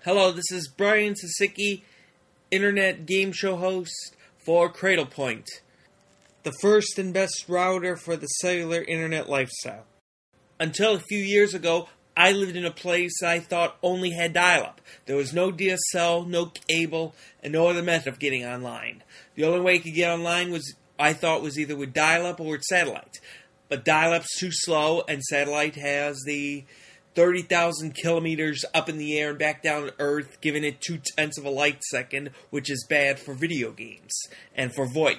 Hello, this is Brian Sasicki, Internet Game Show host for Cradlepoint, the first and best router for the cellular Internet lifestyle. Until a few years ago, I lived in a place I thought only had dial-up. There was no DSL, no cable, and no other method of getting online. The only way you could get online I thought was either with dial-up or with satellite. But dial-up's too slow, and satellite has the 30,000 kilometers up in the air and back down to Earth, giving it 0.2 of a light second, which is bad for video games and for VoIP.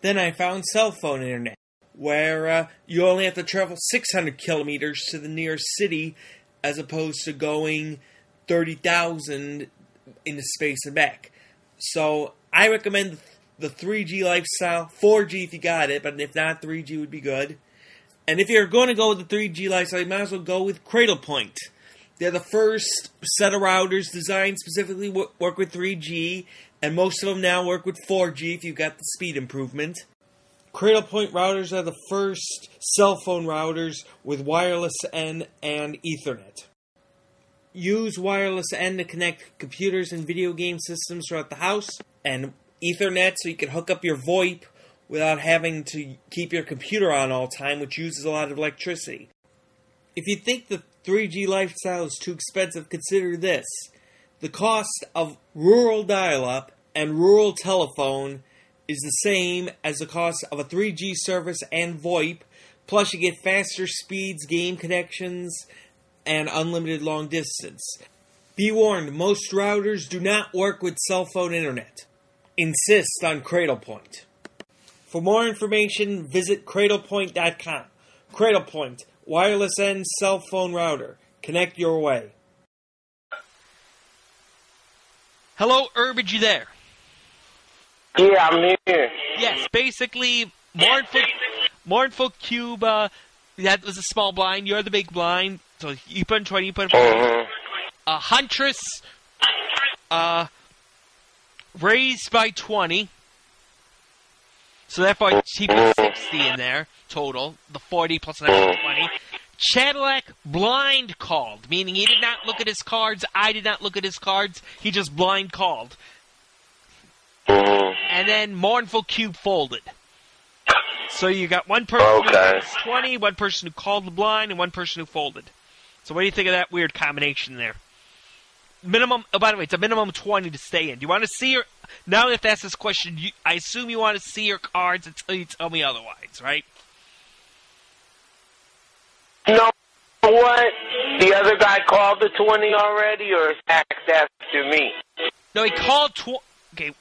Then I found cell phone internet, where you only have to travel 600 kilometers to the nearest city, as opposed to going 30,000 into space and back. So I recommend the 3G lifestyle, 4G if you got it, but if not, 3G would be good. And if you're going to go with the 3G lifestyle, you might as well go with Cradlepoint. They're the first set of routers designed specifically work with 3G, and most of them now work with 4G if you've got the speed improvement. Cradlepoint routers are the first cell phone routers with wireless N and Ethernet. Use wireless N to connect computers and video game systems throughout the house, and Ethernet so you can hook up your VoIP without having to keep your computer on all the time, which uses a lot of electricity. If you think the 3G lifestyle is too expensive, consider this. The cost of rural dial-up and rural telephone is the same as the cost of a 3G service and VoIP, plus you get faster speeds, game connections, and unlimited long distance. Be warned, most routers do not work with cell phone internet. Insist on Cradlepoint. For more information, visit cradlepoint.com. Cradlepoint, wireless N cell phone router. Connect your way. Hello, Irbij, you there? Yeah, I'm here. Yes, basically, Mournful Cube, that was a small blind, you're the big blind, so you put in 20, you put in 40. Huntress, raised by 20. So therefore, he put 60 in there, total. The 40 plus an extra 20. Cadillac blind called, meaning he did not look at his cards, I did not look at his cards, he just blind called. And then Mournful Cube folded. So you got one person who was 20, one person who called the blind, and one person who folded. So what do you think of that weird combination there? Minimum, oh, by the way, it's a minimum 20 to stay in. Do you want to see your... Now if that's this question, I assume you want to see your cards until you tell me otherwise, right? You know what? The other guy called the 20 already, or is after me? No, he called... Okay,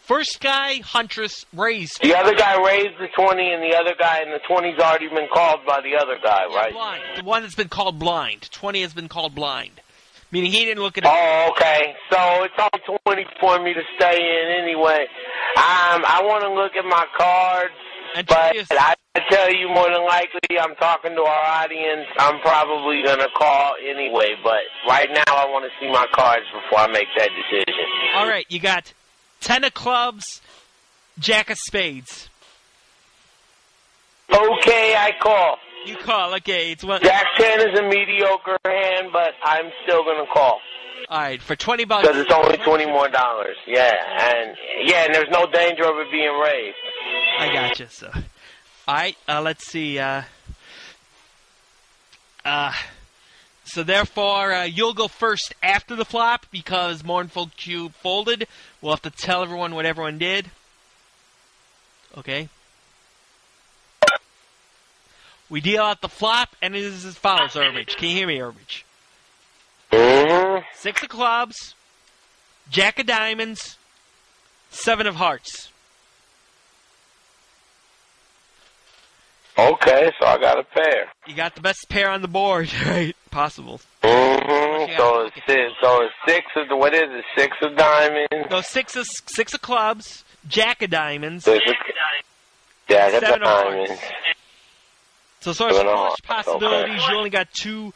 first guy, Huntress, raised... The other guy raised the 20, and the other guy, and the 20's already been called by the other guy, right? Blind. The one that's been called blind. 20 has been called blind. Meaning he didn't look at it. Oh, okay. So it's only 20 for me to stay in anyway. I want to look at my cards, but I tell you more than likely I'm talking to our audience. I'm probably going to call anyway, but right now I want to see my cards before I make that decision. All right, you got 10 of clubs, Jack of spades. Okay, I call. You call, okay. It's one. Jack 10 is a mediocre hand, but I'm still going to call. All right, for $20. Because it's only $20 more. Yeah, and there's no danger of it being raised. I gotcha, so. All right, let's see. So therefore, you'll go first after the flop because Mournful Cube folded. We'll have to tell everyone what everyone did. Okay. We deal out the flop, and it is as follows, Irbij. Can you hear me, Irbij? Mm-hmm. 6 of clubs, Jack of diamonds, 7 of hearts. Okay, so I got a pair. You got the best pair on the board, right? Possible. Mm-hmm. So it's 6 of the, what is it? 6 of diamonds. No, 6 of clubs, Jack of diamonds, Jack of 7 diamonds. of hearts. So sort of flush possibilities. Okay. You only got two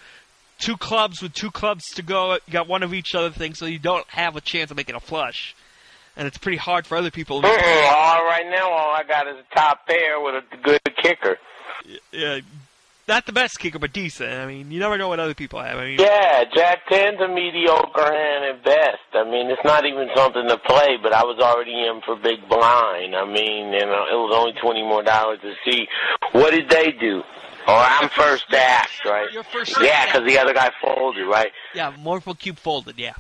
clubs with 2 clubs to go. You got one of each other thing, so you don't have a chance of making a flush. And it's pretty hard for other people. Right now, all I got is a top pair with a good kicker. Yeah, not the best kicker, but decent. I mean, you never know what other people have. I mean, yeah, Jack 10's a mediocre hand at best. I mean, it's not even something to play, but I was already in for big blind. I mean, it was only $20 more to see. What did they do? Or I'm first to act, right? You're first yeah, because the other guy folded, right? Yeah, Morphle Cube folded, yeah.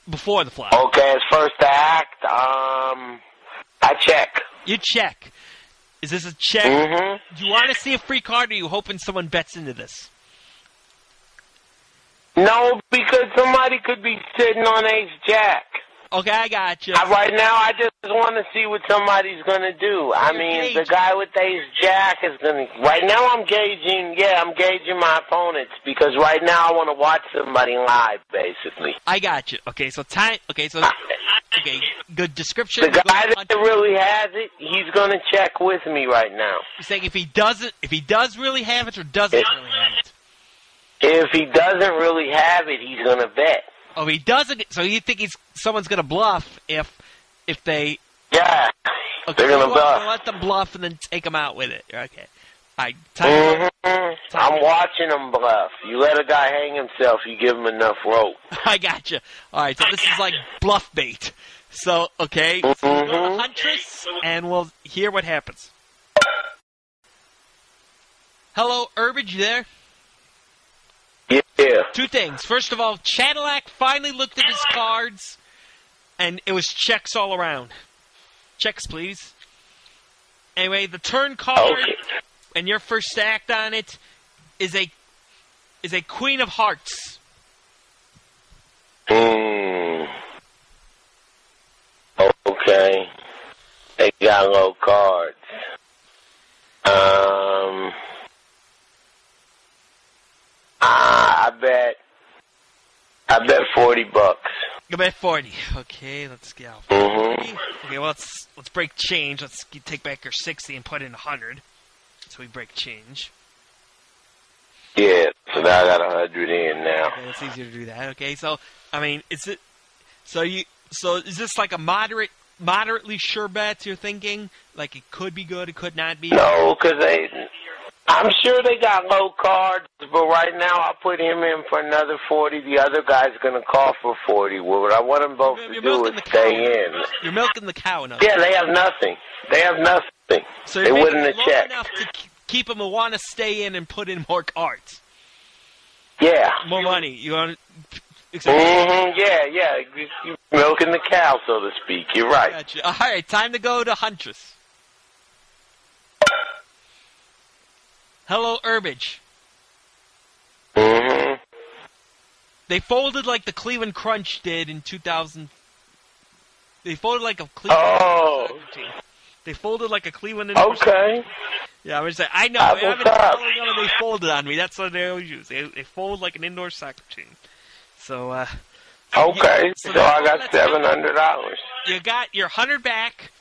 Before the flop. Okay, it's first to act. I check. You check. Is this a check? Mm-hmm. Do you want to see a free card, or are you hoping someone bets into this? No, because somebody could be sitting on ace-jack. Okay, I got you. Right now, I just want to see what somebody's going to do. I mean, the guy with ace-jack is going to... Right now, I'm gauging my opponents, because right now I want to watch somebody live, basically. I got you. Okay, so good description. The guy that really has it, he's going to check with me right now. You're saying if he does really have it, or doesn't really have it? If he doesn't really have it, he's going to bet. Oh, he doesn't. So you think someone's going to bluff if they? Yeah, okay, they're going to bluff. Let them bluff and then take them out with it. Okay. I'm watching him bluff. You let a guy hang himself, you give him enough rope. I got you. All right, so this is like bluff bait. So okay, so we'll go to Huntress and we'll hear what happens. Hello, Irbij, you there? Yeah. Two things. First of all, Cadillac finally looked at his cards, and it was checks all around. Checks, please. Anyway, the turn card, and your first act on it, is a Queen of Hearts. Okay. They got low cards. I bet $40. You bet 40. Okay, let's get out. Okay, well let's break change. Let's take back your 60 and put in 100. So we break change. Yeah, so now I got 100 in now. Okay, it's easier to do that. Okay, so I mean, is this like a moderately sure bet? You're thinking like it could be good, it could not be. No, because I'm sure they got low cards, but right now I'll put him in for another 40. The other guy's going to call for 40. Well, what I want them both to do is stay in. You're milking the cow enough. Yeah, they have nothing. So they wouldn't have checked. Enough to keep them to want to stay in and put in more cards. Yeah. More money. You want? Yeah. You're milking the cow, so to speak. You're right. Gotcha. All right, time to go to Huntress. Hello, Irbij. They folded like the Cleveland Crunch did in 2000. They folded like a Cleveland team. They folded like a Cleveland. Okay. Yeah, I'm just saying. I know. I've been telling them they folded on me. That's what they always use. They fold like an indoor soccer team. So. Okay. So I got $700. You got your 100 back,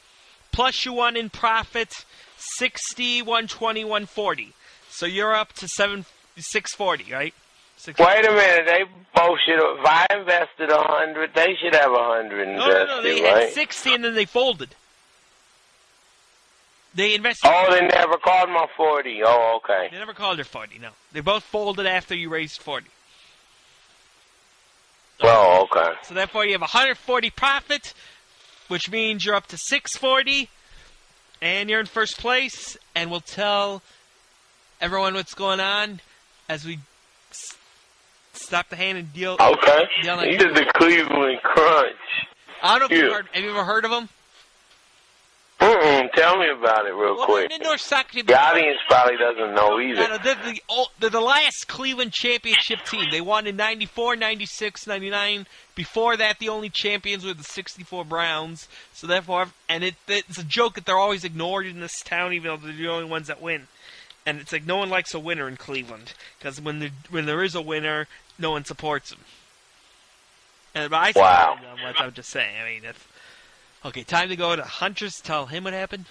plus you won in profit, 60, 120, 140. So you're up to 640, right? 640. Wait a minute, they both should have. If I invested 100, they should have 100 invested, No, they right? had 60 and then they folded. They invested. Oh, they never called my 40. Oh, okay. They never called their 40. No, they both folded after you raised 40. Oh, okay. So therefore, you have 140 profit, which means you're up to 640, and you're in first place. And we'll tell everyone what's going on as we stop the hand and deal. Okay. You did the Cleveland Crunch. I don't know if have you ever heard of them? Tell me about it real quick. Indoor soccer team. The audience probably doesn't know either. They're the last Cleveland championship team. They won in 94, 96, 99. Before that, the only champions were the 64 Browns. So therefore, it's a joke that they're always ignored in this town, even though they're the only ones that win. And it's like no one likes a winner in Cleveland, because when there is a winner, no one supports them. And I support them. What I'm just saying. I mean, that's okay. Time to go to Huntress. Tell him what happened.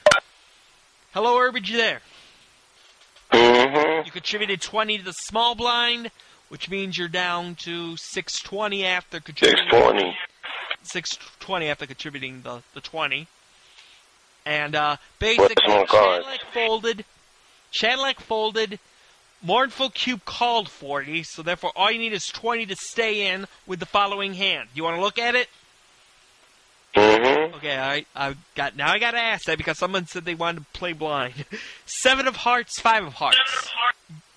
Hello, Irbij, you there? You contributed 20 to the small blind, which means you're down to 620 after contributing. 620 after contributing the 20. And basically, Cadillac folded. Mournful Cube called 40, so therefore all you need is 20 to stay in with the following hand. You want to look at it? Mm-hmm. Okay, I got to ask that because someone said they wanted to play blind. 7 of hearts, 5 of hearts.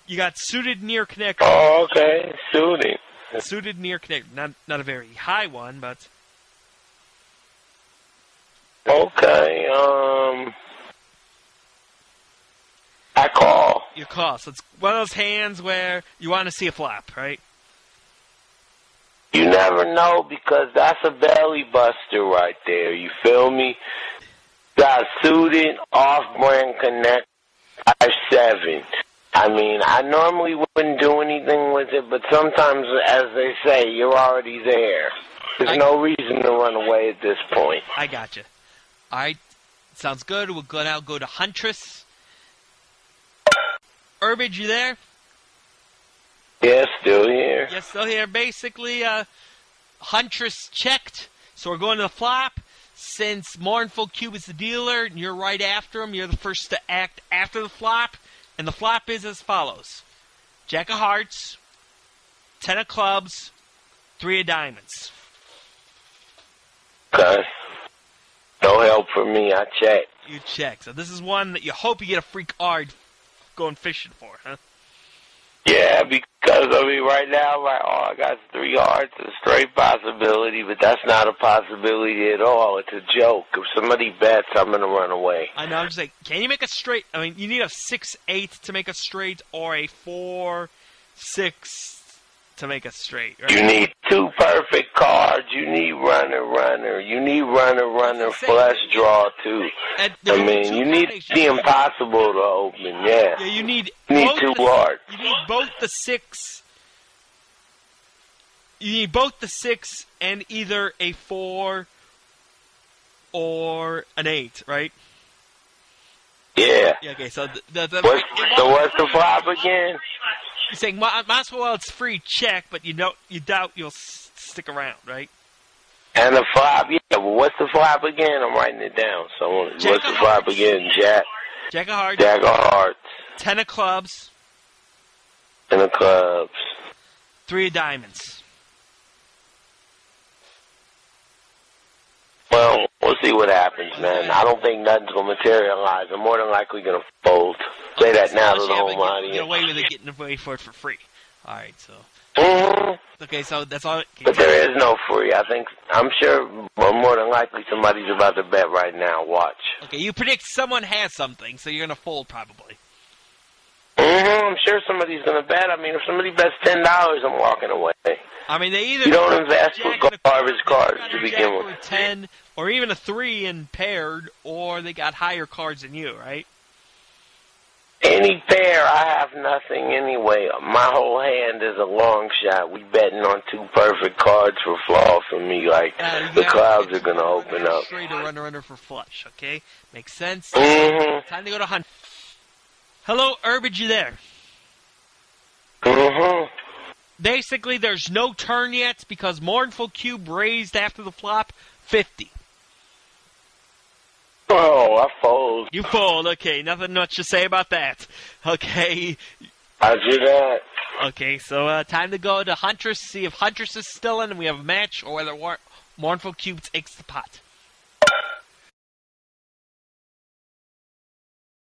You got suited near connect. Oh, okay. Suited. Suited near connect. Not a very high one, but... Okay, I call. You call. So it's one of those hands where you want to see a flop, right? You never know because that's a belly buster right there. You feel me? Got suited, off-brand connect, 5-7. I mean, I normally wouldn't do anything with it, but sometimes, as they say, you're already there. There's no reason to run away at this point. I gotcha. All right, sounds good. We'll now go to Huntress. Irbij, you there? Yeah, still here. Yes, still here. Basically, Huntress checked, so we're going to the flop. Since Mournful Cube is the dealer, and you're right after him, you're the first to act after the flop. And the flop is as follows. Jack of hearts, 10 of clubs, 3 of diamonds. Okay. No help for me, I check. You check. So this is one that you hope you get a free card going fishing for, huh? Yeah, because, I mean, right now, I got 3 hearts, a straight possibility, but that's not a possibility at all. It's a joke. If somebody bets, I'm going to run away. I know, I'm just like, can you make a straight? I mean, you need a 6-8 to make a straight, or a 4-6 to make a straight, right? You need 2 perfect cards. You need runner. You need runner, flush draw, too. I mean, you need the impossible to open, yeah. Yeah, you need 2 hearts. You need both the 6. You need both the 6 and either a 4 or an 8, right? Yeah. Okay, so what's the flop again? You're saying, might as well it's free, check, but you doubt you'll stick around, right? And the flop, yeah, but what's the flop again? I'm writing it down. So what's the flop again? Jack of hearts. 10 of clubs. 10 of clubs. 3 of diamonds. Well, we'll see what happens, man. I don't think nothing's going to materialize. I'm more than likely going to fold. Say that now to the whole audience. Get away with it, getting away for it for free. All right, so. Okay, so that's all. But there is no free. I'm sure more than likely somebody's about to bet right now. Watch. Okay, you predict someone has something, so you're going to fold probably. I'm sure somebody's going to bet. I mean, if somebody bets $10, I'm walking away. I mean, they either... You don't invest with garbage cards to begin with. Or 10, or even a 3 in paired, or they got higher cards than you, right? Any pair, I have nothing anyway. My whole hand is a long shot. We betting on 2 perfect cards for flaw for me. Like, the clouds are going to open up. Straight or runner for flush, okay? Makes sense. Mm-hmm. Time to go to Hunt. Hello, Irbij, you there? Mm-hmm. Basically, there's no turn yet because Mournful Cube raised after the flop 50. Oh, I fold. You fold, okay. Nothing much to say about that. Okay. I do that. Okay, so time to go to Huntress, see if Huntress is still in and we have a match, or whether Mournful Cube takes the pot.